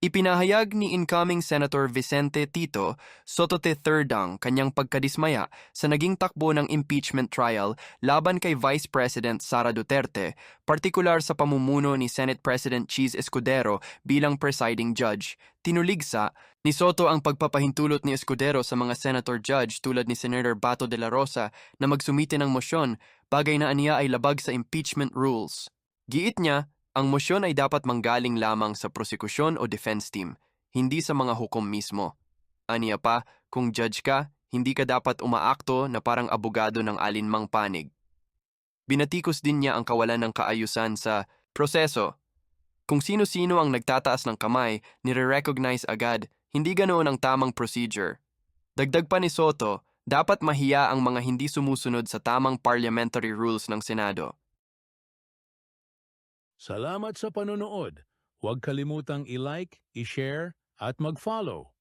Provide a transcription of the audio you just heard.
Ipinahayag ni incoming Senator Vicente Tito Soto III ang kanyang pagkadismaya sa naging takbo ng impeachment trial laban kay Vice President Sara Duterte, partikular sa pamumuno ni Senate President Cheese Escudero bilang presiding judge. Tinuligsa ni Soto ang pagpapahintulot ni Escudero sa mga senator judge tulad ni Senator Bato de la Rosa na magsumite ng mosyon, bagay na aniya ay labag sa impeachment rules. Giit niya, ang mosyon ay dapat manggaling lamang sa prosekusyon o defense team, hindi sa mga hukom mismo. Aniya pa, kung judge ka, hindi ka dapat umaakto na parang abogado ng alinmang panig. Binatikos din niya ang kawalan ng kaayusan sa proseso. Kung sino-sino ang nagtataas ng kamay, nire-recognize agad, hindi ganoon ang tamang procedure. Dagdag pa ni Soto, dapat mahiya ang mga hindi sumusunod sa tamang parliamentary rules ng Senado. Salamat sa panonood. Huwag kalimutang i-like, i-share at mag-follow.